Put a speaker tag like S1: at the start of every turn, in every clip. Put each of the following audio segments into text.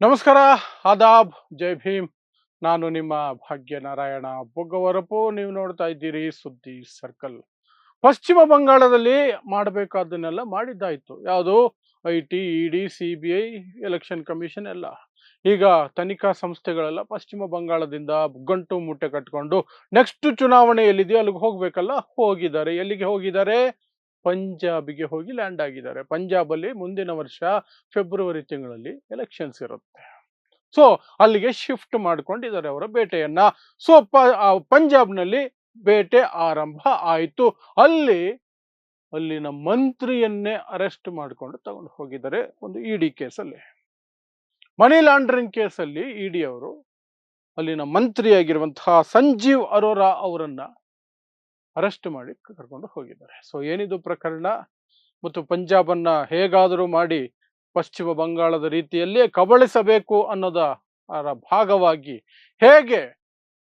S1: ನಮಸ್ಕಾರ, ಆದಾಬ್, ಜೈ ಭೀಮ್. ನಾನು ನಿಮ್ಮ ಭಾಗ್ಯನಾರಾಯಣ ಬೊಗ್ಗವರಪು. ನೀವು ನೋಡ್ತಾ ಇದ್ದೀರಿ ಸುದ್ದಿ ಸರ್ಕಲ್. ಪಶ್ಚಿಮ ಬಂಗಾಳದಲ್ಲಿ ಮಾಡಬೇಕಾದನ್ನೆಲ್ಲ ಮಾಡಿದ್ದಾಯ್ತು. ಯಾವುದು? IT, ED, CBI, election commission ಎಲ್ಲ. ಈಗ ತನಿಖಾ ಸಂಸ್ಥೆಗಳೆಲ್ಲ ಪಶ್ಚಿಮ ಬಂಗಾಳದಿಂದ ಗಂಟು ಮೂಟೆ ಕಟ್ಕೊಂಡು ನೆಕ್ಸ್ಟ್ ಚುನಾವಣೆ ಎಲ್ಲಿದೆಯೋ ಅಲ್ಲಿಗೆ ಹೋಗ್ಬೇಕಲ್ಲ, ಹೋಗಿದ್ದಾರೆ. ಎಲ್ಲಿಗೆ ಹೋಗಿದ್ದಾರೆ? ಪಂಜಾಬಿಗೆ ಹೋಗಿ ಲ್ಯಾಂಡ್ ಆಗಿದ್ದಾರೆ. ಪಂಜಾಬಲ್ಲಿ ಮುಂದಿನ ವರ್ಷ ಫೆಬ್ರವರಿ ತಿಂಗಳಲ್ಲಿ ಎಲೆಕ್ಷನ್ಸ್ ಇರುತ್ತೆ. ಸೊ ಅಲ್ಲಿಗೆ ಶಿಫ್ಟ್ ಮಾಡ್ಕೊಂಡಿದ್ದಾರೆ ಅವರ ಬೇಟೆಯನ್ನ. ಸೊ ಪಂಜಾಬ್ನಲ್ಲಿ ಬೇಟೆ ಆರಂಭ ಆಯಿತು. ಅಲ್ಲಿನ ಮಂತ್ರಿಯನ್ನೇ ಅರೆಸ್ಟ್ ಮಾಡಿಕೊಂಡು ತಗೊಂಡು ಹೋಗಿದ್ದಾರೆ ಒಂದು ED ಕೇಸಲ್ಲಿ. ಮನಿ ಲಾಂಡ್ರಿಂಗ್ ಕೇಸಲ್ಲಿ ED ಅವರು ಅಲ್ಲಿನ ಮಂತ್ರಿಯಾಗಿರುವಂತಹ ಸಂಜೀವ್ ಅರೋರಾ ಅವರನ್ನ ಅರೆಸ್ಟ್ ಮಾಡಿ ಕರ್ಕೊಂಡು ಹೋಗಿದ್ದಾರೆ. ಸೊ ಏನಿದು ಪ್ರಕರಣ? ಮತ್ತು ಪಂಜಾಬನ್ನ ಹೇಗಾದರೂ ಮಾಡಿ ಪಶ್ಚಿಮ ಬಂಗಾಳದ ರೀತಿಯಲ್ಲೇ ಕಬಳಿಸಬೇಕು ಅನ್ನೋದರ ಭಾಗವಾಗಿ ಹೇಗೆ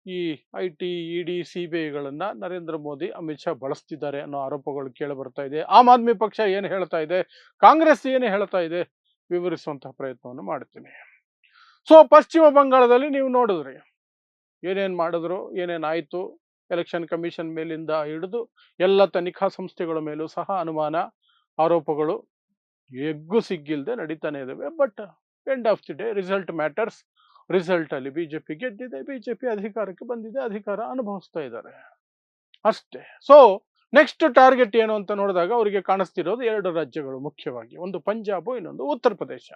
S1: ಈ IT, ED, CBIಗಳನ್ನ ನರೇಂದ್ರ ಮೋದಿ, ಅಮಿತ್ ಶಾ ಬಳಸ್ತಿದ್ದಾರೆ ಅನ್ನೋ ಆರೋಪಗಳು ಕೇಳಿ ಬರ್ತಾ ಇದೆ. ಆಮ್ ಆದ್ಮಿ ಪಕ್ಷ ಏನು ಹೇಳ್ತಾ ಇದೆ, ಕಾಂಗ್ರೆಸ್ ಏನು ಹೇಳ್ತಾ ಇದೆ, ವಿವರಿಸುವಂತಹ ಪ್ರಯತ್ನವನ್ನು ಮಾಡ್ತೀನಿ. ಸೊ ಪಶ್ಚಿಮ ಬಂಗಾಳದಲ್ಲಿ ನೀವು ನೋಡಿದ್ರಿ ಏನೇನ್ ಮಾಡಿದ್ರು, ಏನೇನಾಯ್ತು. ಎಲೆಕ್ಷನ್ ಕಮಿಷನ್ ಮೇಲಿಂದ ಹಿಡಿದು ಎಲ್ಲ ತನಿಖಾ ಸಂಸ್ಥೆಗಳ ಮೇಲೂ ಸಹ ಅನುಮಾನ, ಆರೋಪಗಳು ಎಗ್ಗು ಸಿಗ್ಗಿಲ್ದೆ ನಡೀತಾನೆ ಇದಾವೆ. But end of the day result matters. Result ಅಲ್ಲಿ ಬಿಜೆಪಿ ಗೆದ್ದಿದೆ, ಬಿಜೆಪಿ ಅಧಿಕಾರಕ್ಕೆ ಬಂದಿದೆ, ಅಧಿಕಾರ ಅನುಭವಿಸ್ತಾ ಇದ್ದಾರೆ ಅಷ್ಟೇ. ಸೊ ನೆಕ್ಸ್ಟ್ ಟಾರ್ಗೆಟ್ ಏನು ಅಂತ ನೋಡಿದಾಗ ಅವರಿಗೆ ಕಾಣಿಸ್ತಿರೋದು ಎರಡು ರಾಜ್ಯಗಳು ಮುಖ್ಯವಾಗಿ. ಒಂದು ಪಂಜಾಬ್, ಇನ್ನೊಂದು ಉತ್ತರ ಪ್ರದೇಶ.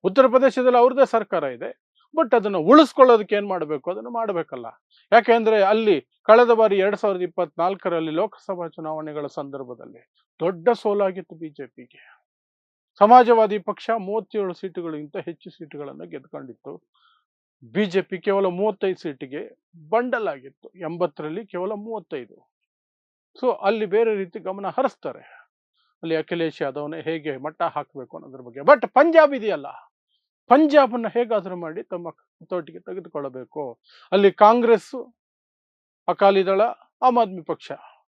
S1: ಉತ್ತರ ಪ್ರದೇಶದಲ್ಲಿ ಅವ್ರದ್ದೇ ಸರ್ಕಾರ ಇದೆ, ಬಟ್ ಅದನ್ನು ಉಳಿಸ್ಕೊಳ್ಳೋದಕ್ಕೆ ಏನ್ ಮಾಡಬೇಕು ಅದನ್ನು ಮಾಡಬೇಕಲ್ಲ. ಯಾಕೆಂದ್ರೆ ಅಲ್ಲಿ ಕಳೆದ ಬಾರಿ 2024ರಲ್ಲಿ ಲೋಕಸಭಾ ಚುನಾವಣೆಗಳ ಸಂದರ್ಭದಲ್ಲಿ ದೊಡ್ಡ ಸೋಲಾಗಿತ್ತು ಬಿಜೆಪಿಗೆ. ಸಮಾಜವಾದಿ ಪಕ್ಷ 37 ಸೀಟುಗಳಿಗಿಂತ ಹೆಚ್ಚು ಸೀಟುಗಳನ್ನು ಗೆದ್ಕೊಂಡಿತ್ತು. ಬಿಜೆಪಿ ಕೇವಲ 35 ಸೀಟಿಗೆ ಬಂಡಲ್ ಆಗಿತ್ತು. 80ರಲ್ಲಿ ಕೇವಲ 35. ಸೊ ಅಲ್ಲಿ ಬೇರೆ ರೀತಿ ಗಮನ ಹರಿಸ್ತಾರೆ. ಅಲ್ಲಿ ಅಖಿಲೇಶ್ ಯಾದವ್ನ ಹೇಗೆ ಮಟ್ಟ ಹಾಕಬೇಕು ಅನ್ನೋದ್ರ ಬಗ್ಗೆ. ಬಟ್ ಪಂಜಾಬ್ ಇದೆಯಲ್ಲ, ಪಂಜಾಬನ್ನ ಹೇಗಾದ್ರೂ ಮಾಡಿ ತಮ್ಮ ಹತೋಟಿಗೆ ತೆಗೆದುಕೊಳ್ಳಬೇಕು. ಅಲ್ಲಿ ಕಾಂಗ್ರೆಸ್, ಅಕಾಲಿ ದಳ, ಆಮ್ ಆದ್ಮಿ ಪಕ್ಷ,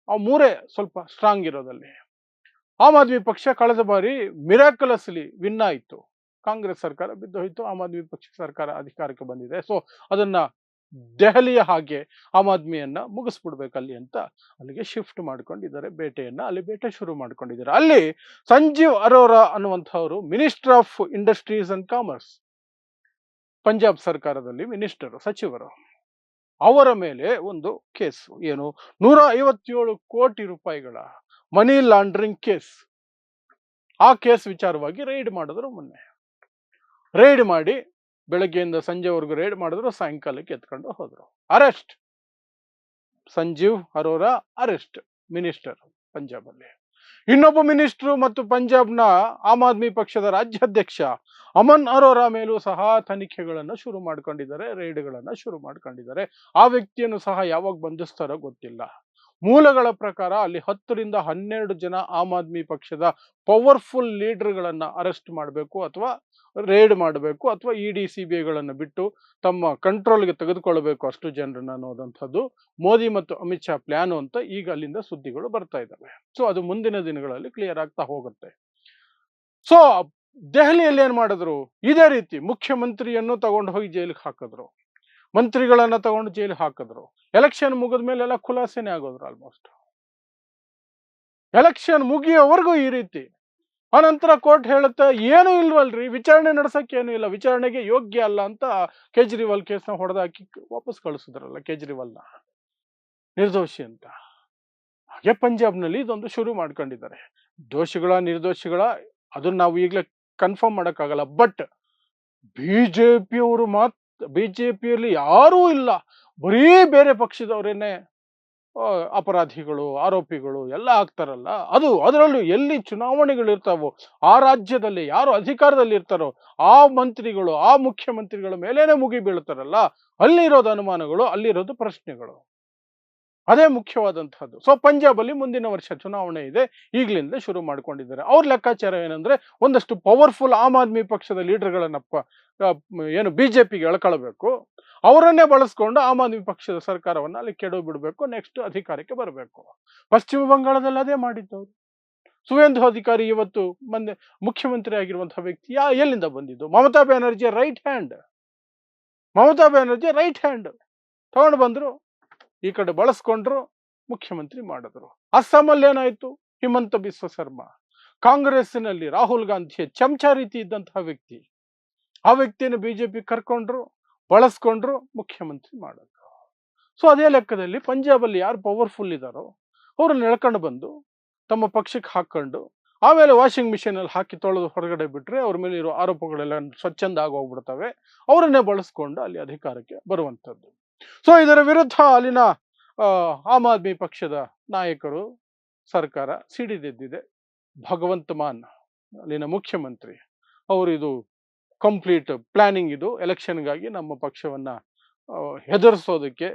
S1: ಆ ಮೂರೇ ಸ್ವಲ್ಪ ಸ್ಟ್ರಾಂಗ್ ಇರೋದಲ್ಲಿ. ಆಮ್ ಆದ್ಮಿ ಪಕ್ಷ ಕಳೆದ ಬಾರಿ ಮಿರಾಕಲಸ್ಲಿ ವಿನ್ ಆಯಿತು. ಕಾಂಗ್ರೆಸ್ ಸರ್ಕಾರ ಬಿದ್ದೋಯ್ತು, ಆಮ್ ಆದ್ಮಿ ಪಕ್ಷ ಸರ್ಕಾರ ಅಧಿಕಾರಕ್ಕೆ ಬಂದಿದೆ. ಸೊ ಅದನ್ನ ದೆಹಲಿಯ ಹಾಗೆ ಆಮ್ ಆದ್ಮಿಯನ್ನ ಮುಗಿಸ್ಬಿಡ್ಬೇಕಲ್ಲಿ ಅಂತ ಅಲ್ಲಿಗೆ ಶಿಫ್ಟ್ ಮಾಡ್ಕೊಂಡಿದ್ದಾರೆ ಬೇಟೆಯನ್ನ. ಅಲ್ಲಿ ಬೇಟೆ ಶುರು ಮಾಡ್ಕೊಂಡಿದ್ದಾರೆ. ಅಲ್ಲಿ ಸಂಜೀವ್ ಅರೋರಾ ಅನ್ನುವಂಥವರು minister of industries and commerce, Punjab ಸರ್ಕಾರದಲ್ಲಿ ಮಿನಿಸ್ಟರ್, ಸಚಿವರು. ಅವರ ಮೇಲೆ ಒಂದು ಕೇಸ್, ಏನು 157 ಕೋಟಿ ರೂಪಾಯಿಗಳ ಮನಿ ಲಾಂಡ್ರಿಂಗ್ ಕೇಸ್. ಆ ಕೇಸ್ ವಿಚಾರವಾಗಿ ರೈಡ್ ಮಾಡಿದ್ರು. ಮೊನ್ನೆ ರೈಡ್ ಮಾಡಿ ಬೆಳಗ್ಗೆಯಿಂದ ಸಂಜೆವರೆಗೂ ರೈಡ್ ಮಾಡಿದ್ರು, ಸಾಯಂಕಾಲಕ್ಕೆ ಎತ್ಕೊಂಡು ಹೋದ್ರು. Arrest. Sanjeev Arora arrest, minister Punjab ಅಲ್ಲಿ. ಇನ್ನೊಬ್ಬ ಮಿನಿಸ್ಟರ್ ಮತ್ತು ಪಂಜಾಬ್ನ ಆಮ್ ಆದ್ಮಿ ಪಕ್ಷದ ರಾಜ್ಯಾಧ್ಯಕ್ಷ ಅಮನ್ ಅರೋರಾ ಮೇಲೂ ಸಹ ತನಿಖೆಗಳನ್ನು ಶುರು ಮಾಡ್ಕೊಂಡಿದ್ದಾರೆ, ರೈಡ್ಗಳನ್ನ ಶುರು ಮಾಡ್ಕೊಂಡಿದ್ದಾರೆ. ಆ ವ್ಯಕ್ತಿಯನ್ನು ಸಹ ಯಾವಾಗ ಬಂಧಿಸ್ತಾರೋ ಗೊತ್ತಿಲ್ಲ. ಮೂಲಗಳ ಪ್ರಕಾರ ಅಲ್ಲಿ 10ರಿಂದ 12 ಜನ ಆಮ್ ಆದ್ಮಿ ಪಕ್ಷದ ಪವರ್ಫುಲ್ ಲೀಡರ್ಗಳನ್ನ ಅರೆಸ್ಟ್ ಮಾಡಬೇಕು, ಅಥವಾ ರೇಡ್ ಮಾಡಬೇಕು, ಅಥವಾ ED, CBIಗಳನ್ನು ಬಿಟ್ಟು ತಮ್ಮ ಕಂಟ್ರೋಲ್ಗೆ ತೆಗೆದುಕೊಳ್ಳಬೇಕು ಅಷ್ಟು ಜನರನ್ನ ಅನ್ನೋದಂಥದ್ದು ಮೋದಿ ಮತ್ತು ಅಮಿತ್ ಶಾ ಪ್ಲಾನ್ ಅಂತ ಈಗ ಅಲ್ಲಿಂದ ಸುದ್ದಿಗಳು ಬರ್ತಾ ಇದ್ದಾವೆ. ಸೊ ಅದು ಮುಂದಿನ ದಿನಗಳಲ್ಲಿ ಕ್ಲಿಯರ್ ಆಗ್ತಾ ಹೋಗುತ್ತೆ. ಸೊ ದೆಹಲಿಯಲ್ಲಿ ಏನ್ ಮಾಡಿದ್ರು, ಇದೇ ರೀತಿ ಮುಖ್ಯಮಂತ್ರಿಯನ್ನು ತಗೊಂಡು ಹೋಗಿ ಜೈಲಿಗೆ ಹಾಕಿದ್ರು, ಮಂತ್ರಿಗಳನ್ನ ತಗೊಂಡು ಜೈಲಿಗೆ ಹಾಕಿದ್ರು. ಎಲೆಕ್ಷನ್ ಮುಗಿದ ಮೇಲೆ ಎಲ್ಲ ಖುಲಾಸೆನೆ ಆಗೋದ್ರು ಆಲ್ಮೋಸ್ಟ್. ಎಲೆಕ್ಷನ್ ಮುಗಿಯೋವರೆಗೂ ಈ ರೀತಿ. ಆನಂತರ ಕೋರ್ಟ್ ಹೇಳುತ್ತೆ ಏನೂ ಇಲ್ವಲ್ರಿ, ವಿಚಾರಣೆ ನಡೆಸಕ್ಕೆ ಏನೂ ಇಲ್ಲ, ವಿಚಾರಣೆಗೆ ಯೋಗ್ಯ ಅಲ್ಲ ಅಂತ ಕೇಜ್ರಿವಾಲ್ ಕೇಸ್ನ ಹೊಡೆದಾಕಿ ವಾಪಸ್ ಕಳಿಸಿದ್ರಲ್ಲ ಕೇಜ್ರಿವಾಲ್ನ, ನಿರ್ದೋಷಿ ಅಂತ. ಹಾಗೆ ಪಂಜಾಬ್ನಲ್ಲಿ ಇದೊಂದು ಶುರು ಮಾಡ್ಕೊಂಡಿದ್ದಾರೆ. ದೋಷಿಗಳ ನಿರ್ದೋಷಿಗಳ ಅದನ್ನ ನಾವು ಈಗಲೇ ಕನ್ಫರ್ಮ್ ಮಾಡೋಕ್ಕಾಗಲ್ಲ. ಬಟ್ ಬಿಜೆಪಿಯವರು ಬಿಜೆಪಿಯಲ್ಲಿ ಯಾರೂ ಇಲ್ಲ, ಬರೀ ಬೇರೆ ಪಕ್ಷದವರೇನೆ ಅಪರಾಧಿಗಳು, ಆರೋಪಿಗಳು ಎಲ್ಲ ಆಗ್ತಾರಲ್ಲ. ಅದರಲ್ಲೂ ಎಲ್ಲಿ ಚುನಾವಣೆಗಳು ಇರ್ತಾವೋ ಆ ರಾಜ್ಯದಲ್ಲಿ ಯಾರು ಅಧಿಕಾರದಲ್ಲಿ ಇರ್ತಾರೋ ಆ ಮಂತ್ರಿಗಳು, ಆ ಮುಖ್ಯಮಂತ್ರಿಗಳ ಮೇಲೇನೆ ಮುಗಿ ಬೀಳ್ತಾರಲ್ಲ, ಅಲ್ಲಿರೋದು ಅನುಮಾನಗಳು, ಅಲ್ಲಿರೋದು ಪ್ರಶ್ನೆಗಳು. ಅದೇ ಮುಖ್ಯವಾದಂತಹದ್ದು. ಸೊ ಪಂಜಾಬ್ ಅಲ್ಲಿ ಮುಂದಿನ ವರ್ಷ ಚುನಾವಣೆ ಇದೆ, ಈಗಲಿಂದ ಶುರು ಮಾಡ್ಕೊಂಡಿದ್ದಾರೆ. ಅವ್ರ ಲೆಕ್ಕಾಚಾರ ಏನಂದ್ರೆ ಒಂದಷ್ಟು ಪವರ್ಫುಲ್ ಆಮ್ ಆದ್ಮಿ ಪಕ್ಷದ ಲೀಡರ್ಗಳನ್ನ ಏನು ಬಿಜೆಪಿಗೆ ಎಳ್ಕೊಳ್ಬೇಕು, ಅವರನ್ನೇ ಬಳಸ್ಕೊಂಡು ಆಮ್ ಆದ್ಮಿ ಪಕ್ಷದ ಸರ್ಕಾರವನ್ನ ಅಲ್ಲಿ ಕೆಡವು ಬಿಡಬೇಕು, ನೆಕ್ಸ್ಟ್ ಅಧಿಕಾರಕ್ಕೆ ಬರಬೇಕು. ಪಶ್ಚಿಮ ಬಂಗಾಳದಲ್ಲಿ ಅದೇ ಮಾಡಿದ್ದವರು. ಸುವೇಂದು ಅಧಿಕಾರಿ ಇವತ್ತು ಮೊನ್ನೆ ಮುಖ್ಯಮಂತ್ರಿ ಆಗಿರುವಂತಹ ವ್ಯಕ್ತಿ ಎಲ್ಲಿಂದ ಬಂದಿದ್ದು? ಮಮತಾ ಬ್ಯಾನರ್ಜಿಯ right hand. Mamata Banerjee right hand ತಗೊಂಡು ಬಂದ್ರು, ಈ ಕಡೆ ಬಳಸ್ಕೊಂಡ್ರು, ಮುಖ್ಯಮಂತ್ರಿ ಮಾಡಿದ್ರು. ಅಸ್ಸಾಮಲ್ಲಿ ಏನಾಯ್ತು? ಹಿಮಂತ ಬಿಸ್ವ ಶರ್ಮಾ ಕಾಂಗ್ರೆಸ್ಸಿನಲ್ಲಿ ರಾಹುಲ್ ಗಾಂಧಿಯ ಚಮಚ ರೀತಿ ಇದ್ದಂತಹ ವ್ಯಕ್ತಿ. ಆ ವ್ಯಕ್ತಿಯನ್ನು ಬಿಜೆಪಿ ಕರ್ಕೊಂಡ್ರು, ಬಳಸ್ಕೊಂಡ್ರು, ಮುಖ್ಯಮಂತ್ರಿ ಮಾಡಿದ್ರು. ಸೊ ಅದೇ ಲೆಕ್ಕದಲ್ಲಿ ಪಂಜಾಬಲ್ಲಿ ಯಾರು ಪವರ್ಫುಲ್ ಇದ್ದಾರೋ ಅವ್ರನ್ನ ಎಳ್ಕೊಂಡು ಬಂದು ತಮ್ಮ ಪಕ್ಷಕ್ಕೆ ಹಾಕೊಂಡು ಆಮೇಲೆ ವಾಷಿಂಗ್ ಮಿಷಿನ್ ಅಲ್ಲಿ ಹಾಕಿ ತೊಳೆದು ಹೊರಗಡೆ ಬಿಟ್ರೆ ಅವ್ರ ಮೇಲೆ ಇರೋ ಆರೋಪಗಳೆಲ್ಲ ಸ್ವಚ್ಛಂದ ಆಗೋಗ್ಬಿಡ್ತವೆ. ಅವರನ್ನೇ ಬಳಸ್ಕೊಂಡು ಅಲ್ಲಿ ಅಧಿಕಾರಕ್ಕೆ ಬರುವಂಥದ್ದು. ಸೊ ಇದರ ವಿರುದ್ಧ ಅಲ್ಲಿನ ಆಮ್ ಆದ್ಮಿ ಪಕ್ಷದ ನಾಯಕರು, ಸರ್ಕಾರ ಸಿಡಿದೆದ್ದಿದೆ. ಭಗವಂತ ಮಾನ್ ಅಲ್ಲಿನ ಮುಖ್ಯಮಂತ್ರಿ ಅವರು ಇದು ಕಂಪ್ಲೀಟ್ ಪ್ಲಾನಿಂಗ್, ಇದು ಎಲೆಕ್ಷನ್ಗಾಗಿ ನಮ್ಮ ಪಕ್ಷವನ್ನ ಹೆದರಿಸೋದಕ್ಕೆ,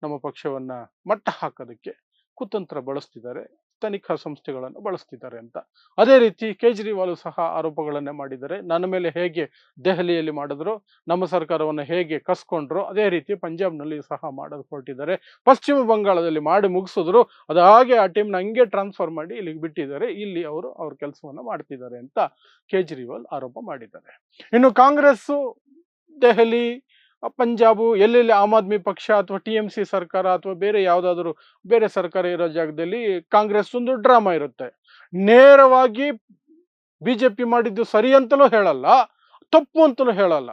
S1: ನಮ್ಮ ಪಕ್ಷವನ್ನ ಮಟ್ಟ ಹಾಕೋದಕ್ಕೆ ಕುತಂತ್ರ ಬಳಸ್ತಿದ್ದಾರೆ, ತನಿಖಾ ಸಂಸ್ಥೆಗಳನ್ನು ಬಳಸ್ತಿದ್ದಾರೆ ಅಂತ. ಅದೇ ರೀತಿ ಕೇಜ್ರಿವಾಲ್ ಸಹ ಆರೋಪಗಳನ್ನೇ ಮಾಡಿದ್ದಾರೆ. ನನ್ನ ಮೇಲೆ ಹೇಗೆ ದೆಹಲಿಯಲ್ಲಿ ಮಾಡಿದ್ರು, ನಮ್ಮ ಸರ್ಕಾರವನ್ನು ಹೇಗೆ ಕಸ್ಕೊಂಡ್ರು, ಅದೇ ರೀತಿ ಪಂಜಾಬ್ನಲ್ಲಿ ಸಹ ಮಾಡೋದು ಹೊರಟಿದ್ದಾರೆ. ಪಶ್ಚಿಮ ಬಂಗಾಳದಲ್ಲಿ ಮಾಡಿ ಮುಗಿಸಿದ್ರು, ಅದು ಹಾಗೆ ಆ ಟೀಮ್ನ ಹಂಗೆ ಟ್ರಾನ್ಸ್ಫರ್ ಮಾಡಿ ಇಲ್ಲಿಗೆ ಬಿಟ್ಟಿದ್ದಾರೆ. ಇಲ್ಲಿ ಅವರು ಅವ್ರ ಕೆಲಸವನ್ನು ಮಾಡ್ತಿದ್ದಾರೆ ಅಂತ ಕೇಜ್ರಿವಾಲ್ ಆರೋಪ ಮಾಡಿದ್ದಾರೆ. ಇನ್ನು ಕಾಂಗ್ರೆಸ್ಸು ದೆಹಲಿ, ಪಂಜಾಬು ಎಲ್ಲೆಲ್ಲಿ ಆಮ್ ಆದ್ಮಿ ಪಕ್ಷ ಅಥವಾ TMC ಸರ್ಕಾರ ಅಥವಾ ಬೇರೆ ಯಾವುದಾದ್ರೂ ಬೇರೆ ಸರ್ಕಾರ ಇರೋ ಜಾಗದಲ್ಲಿ ಕಾಂಗ್ರೆಸ್ ಒಂದು ಡ್ರಾಮಾ ಇರುತ್ತೆ. ನೇರವಾಗಿ ಬಿಜೆಪಿ ಮಾಡಿದ್ದು ಸರಿ ಅಂತಲೂ ಹೇಳಲ್ಲ, ತಪ್ಪು ಅಂತಲೂ ಹೇಳಲ್ಲ.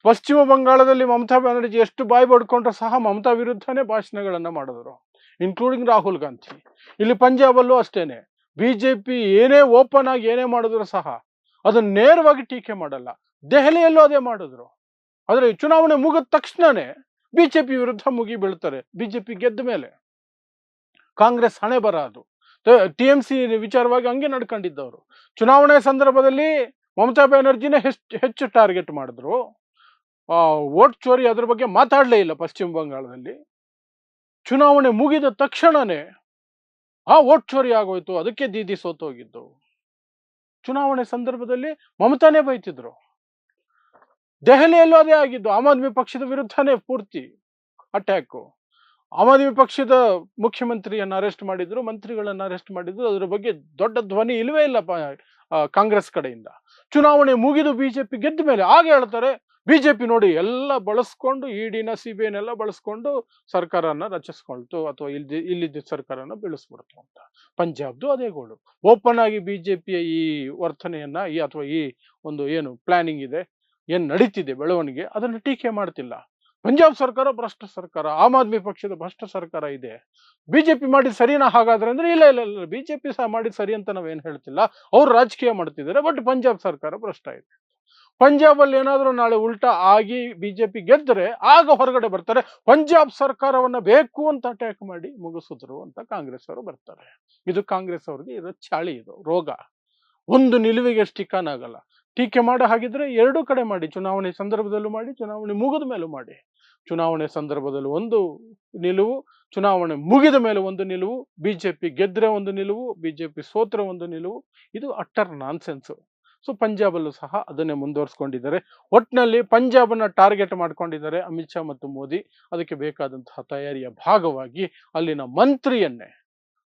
S1: ಪಶ್ಚಿಮ ಬಂಗಾಳದಲ್ಲಿ ಮಮತಾ ಬ್ಯಾನರ್ಜಿ ಎಷ್ಟು ಬಾಯಿ ಬಡ್ಕೊಂಡ್ರು ಸಹ ಮಮತಾ ವಿರುದ್ಧನೇ ಭಾಷಣಗಳನ್ನ ಮಾಡಿದ್ರು, ಇನ್ಕ್ಲೂಡಿಂಗ್ ರಾಹುಲ್ ಗಾಂಧಿ. ಇಲ್ಲಿ ಪಂಜಾಬಲ್ಲೂ ಅಷ್ಟೇನೆ, ಬಿಜೆಪಿ ಏನೇ ಓಪನ್ ಆಗಿ ಏನೇ ಮಾಡಿದ್ರು ಸಹ ಅದನ್ನ ನೇರವಾಗಿ ಟೀಕೆ ಮಾಡಲ್ಲ. ದೆಹಲಿಯಲ್ಲೂ ಅದೇ ಮಾಡಿದ್ರು. ಆದರೆ ಚುನಾವಣೆ ಮುಗಿದ ತಕ್ಷಣನೇ ಬಿಜೆಪಿ ವಿರುದ್ಧ ಮುಗಿ ಬೀಳ್ತಾರೆ. ಬಿಜೆಪಿ ಗೆದ್ದ ಮೇಲೆ ಕಾಂಗ್ರೆಸ್ ಹಣೆ ಬರ ಅದು. TMC ವಿಚಾರವಾಗಿ ಹಂಗೆ ನಡ್ಕೊಂಡಿದ್ದವರು. ಚುನಾವಣೆ ಸಂದರ್ಭದಲ್ಲಿ ಮಮತಾ ಬ್ಯಾನರ್ಜಿನೇ ಹೆಚ್ಚು ಟಾರ್ಗೆಟ್ ಮಾಡಿದ್ರು. ವೋಟ್ ಚೋರಿ ಅದ್ರ ಬಗ್ಗೆ ಮಾತಾಡಲೇ ಇಲ್ಲ ಪಶ್ಚಿಮ ಬಂಗಾಳದಲ್ಲಿ. ಚುನಾವಣೆ ಮುಗಿದ ತಕ್ಷಣನೇ ವೋಟ್ ಚೋರಿ ಆಗೋಯ್ತು, ಅದಕ್ಕೆ ದೀದಿ ಸೋತೋಗಿದ್ದು. ಚುನಾವಣೆ ಸಂದರ್ಭದಲ್ಲಿ ಮಮತಾನೇ ಬೈತಿದ್ರು. ದೆಹಲಿಯಲ್ಲೂ ಅದೇ ಆಗಿದ್ದು. ಆಮ್ ಆದ್ಮಿ ಪಕ್ಷದ ವಿರುದ್ಧನೇ ಪೂರ್ತಿ ಅಟ್ಯಾಕು. ಆಮ್ ಆದ್ಮಿ ಪಕ್ಷದ ಮುಖ್ಯಮಂತ್ರಿಯನ್ನು ಅರೆಸ್ಟ್ ಮಾಡಿದ್ರು, ಮಂತ್ರಿಗಳನ್ನ ಅರೆಸ್ಟ್ ಮಾಡಿದ್ರು. ಅದರ ಬಗ್ಗೆ ದೊಡ್ಡ ಧ್ವನಿ ಇಲ್ವೇ ಇಲ್ಲ ಕಾಂಗ್ರೆಸ್ ಕಡೆಯಿಂದ. ಚುನಾವಣೆ ಮುಗಿದು ಬಿಜೆಪಿ ಗೆದ್ದ ಮೇಲೆ ಆಗ ಹೇಳ್ತಾರೆ, ಬಿಜೆಪಿ ನೋಡಿ ಎಲ್ಲ ಬಳಸ್ಕೊಂಡು ಇಡಿನ CBI ಎಲ್ಲ ಬಳಸ್ಕೊಂಡು ಸರ್ಕಾರನ ರಚಿಸ್ಕೊಳ್ತು ಅಥವಾ ಇಲ್ಲಿದ್ದ ಸರ್ಕಾರನ ಬೆಳೆಸ್ಬಿಡ್ತು ಅಂತ. ಪಂಜಾಬ್ದು ಅದೇ ಗೋಳು. ಓಪನ್ ಆಗಿ ಬಿಜೆಪಿಯ ಈ ವರ್ತನೆಯನ್ನ ಅಥವಾ ಈ ಒಂದು ಏನು ಪ್ಲಾನಿಂಗ್ ಇದೆ, ಏನ್ ನಡೀತಿದೆ ಬೆಳವಣಿಗೆ, ಅದನ್ನು ಟೀಕೆ ಮಾಡ್ತಿಲ್ಲ. ಪಂಜಾಬ್ ಸರ್ಕಾರ ಭ್ರಷ್ಟ ಸರ್ಕಾರ, ಆಮ್ ಆದ್ಮಿ ಪಕ್ಷದ ಭ್ರಷ್ಟ ಸರ್ಕಾರ ಇದೆ. ಬಿಜೆಪಿ ಮಾಡಿದ ಸರಿನಾ ಹಾಗಾದ್ರೆ ಅಂದ್ರೆ ಇಲ್ಲ ಇಲ್ಲ ಇಲ್ಲ, ಬಿಜೆಪಿ ಸಹ ಮಾಡಿದ ಸರಿ ಅಂತ ನಾವೇನು ಹೇಳ್ತಿಲ್ಲ. ಅವ್ರು ರಾಜಕೀಯ ಮಾಡ್ತಿದ್ದಾರೆ, ಬಟ್ ಪಂಜಾಬ್ ಸರ್ಕಾರ ಭ್ರಷ್ಟ ಇದೆ. ಪಂಜಾಬ್ ಅಲ್ಲಿ ಏನಾದ್ರೂ ನಾಳೆ ಉಲ್ಟಾ ಆಗಿ ಬಿಜೆಪಿ ಗೆದ್ರೆ ಆಗ ಹೊರಗಡೆ ಬರ್ತಾರೆ, ಪಂಜಾಬ್ ಸರ್ಕಾರವನ್ನ ಬೇಕು ಅಂತ ಅಟ್ಯಾಕ್ ಮಾಡಿ ಮುಗಿಸಿದ್ರು ಅಂತ ಕಾಂಗ್ರೆಸ್ ಅವರು ಬರ್ತಾರೆ. ಇದು ಕಾಂಗ್ರೆಸ್ ಅವ್ರಿಗೆ ಇರೋ ಚಾಳಿ, ಇದು ರೋಗ. ಒಂದು ನಿಲುವಿಗೆ ಸ್ಟಿಕಾನ್ ಆಗಲ್ಲ. ಟೀಕೆ ಮಾಡೋ ಹಾಗಿದ್ರೆ ಎರಡೂ ಕಡೆ ಮಾಡಿ, ಚುನಾವಣೆ ಸಂದರ್ಭದಲ್ಲೂ ಮಾಡಿ, ಚುನಾವಣೆ ಮುಗಿದ ಮೇಲೂ ಮಾಡಿ. ಚುನಾವಣೆ ಸಂದರ್ಭದಲ್ಲಿ ಒಂದು ನಿಲುವು, ಚುನಾವಣೆ ಮುಗಿದ ಮೇಲೆ ಒಂದು ನಿಲುವು, ಬಿಜೆಪಿ ಗೆದ್ರೆ ಒಂದು ನಿಲುವು, ಬಿಜೆಪಿ ಸೋತ್ರೆ ಒಂದು ನಿಲುವು. ಇದು ಅಟ್ಟರ್ ನಾನ್ಸೆನ್ಸ್. ಸೊ ಪಂಜಾಬಲ್ಲೂ ಸಹ ಅದನ್ನೇ ಮುಂದುವರಿಸ್ಕೊಂಡಿದ್ದಾರೆ. ಒಟ್ಟಿನಲ್ಲಿ ಪಂಜಾಬನ್ನ ಟಾರ್ಗೆಟ್ ಮಾಡ್ಕೊಂಡಿದ್ದಾರೆ ಅಮಿತ್ ಶಾ ಮತ್ತು ಮೋದಿ. ಅದಕ್ಕೆ ಬೇಕಾದಂತಹ ತಯಾರಿಯ ಭಾಗವಾಗಿ ಅಲ್ಲಿನ ಮಂತ್ರಿಯನ್ನೇ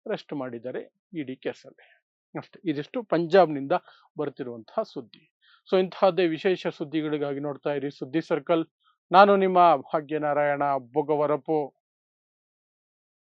S1: ಅರೆಸ್ಟ್ ಮಾಡಿದ್ದಾರೆ ಇಡಿ ಕೇಸಲ್ಲಿ. ಅಷ್ಟೇ. ಇದಿಷ್ಟು ಪಂಜಾಬ್ನಿಂದ ಬರ್ತಿರುವಂತಹ ಸುದ್ದಿ. ಸೊ ಇಂತಹದ್ದೇ ವಿಶೇಷ ಸುದ್ದಿಗಳಿಗಾಗಿ ನೋಡ್ತಾ ಇರಿ ಸುದ್ದಿ ಸರ್ಕಲ್. ನಾನು ನಿಮ್ಮ ಭಾಗ್ಯನಾರಾಯಣ ಬೊಗವರಪು.